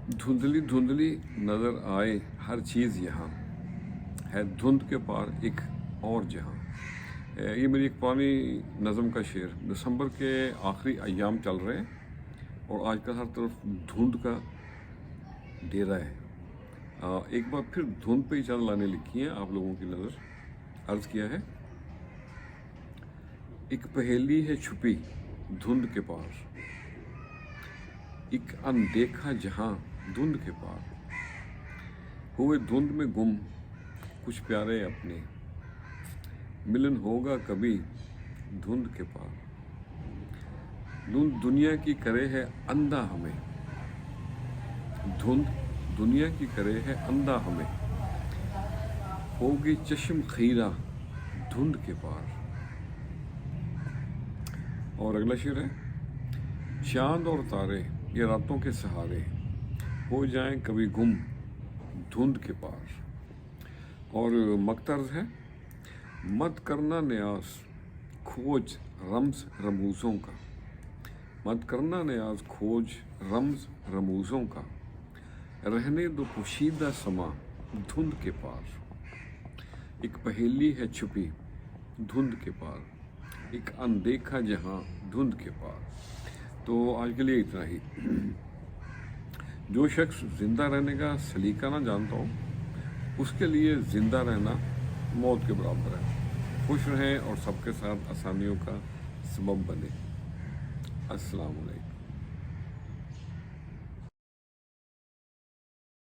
धुंधली धुंधली नज़र आए हर चीज़ यहाँ है, धुंध के पार एक और जहाँ। ये मेरी एक पुरानी नज़म का शेर। दिसंबर के आखिरी अयाम चल रहे हैं और आजकल हर तरफ धुंध का डेरा है। एक बार फिर धुंध पे ही चंद लाने लिखी हैं आप लोगों की नज़र। अर्ज़ किया है, एक पहेली है छुपी धुंध के पार, एक अनदेखा जहां धुंध के पार, हुए धुंध में गुम कुछ प्यारे अपने, मिलन होगा कभी धुंध के पार। धुंध दुनिया की करे है अंधा हमें, धुंध दुनिया की करे है अंधा हमें, होगी चश्म खीरा धुंध के पार। और अगला शेर है, चांद और तारे ये रातों के सहारे, हो जाएं कभी गुम धुंध के पार। और मकतर्ज है, मत करना न्याज खोज रम्ज रमूज़ों का, मत करना न्याज खोज रम्ज रमूज़ों का, रहने दो पोशीदा समा धुंध के पार। एक पहेली है छुपी धुंध के पार, एक अनदेखा जहां धुंध के पार। तो आज के लिए इतना ही। जो शख्स ज़िंदा रहने का सलीका ना जानता हो, उसके लिए ज़िंदा रहना मौत के बराबर है। खुश रहें और सबके साथ आसानियों का सबब बने। अस्सलाम वालेकुम।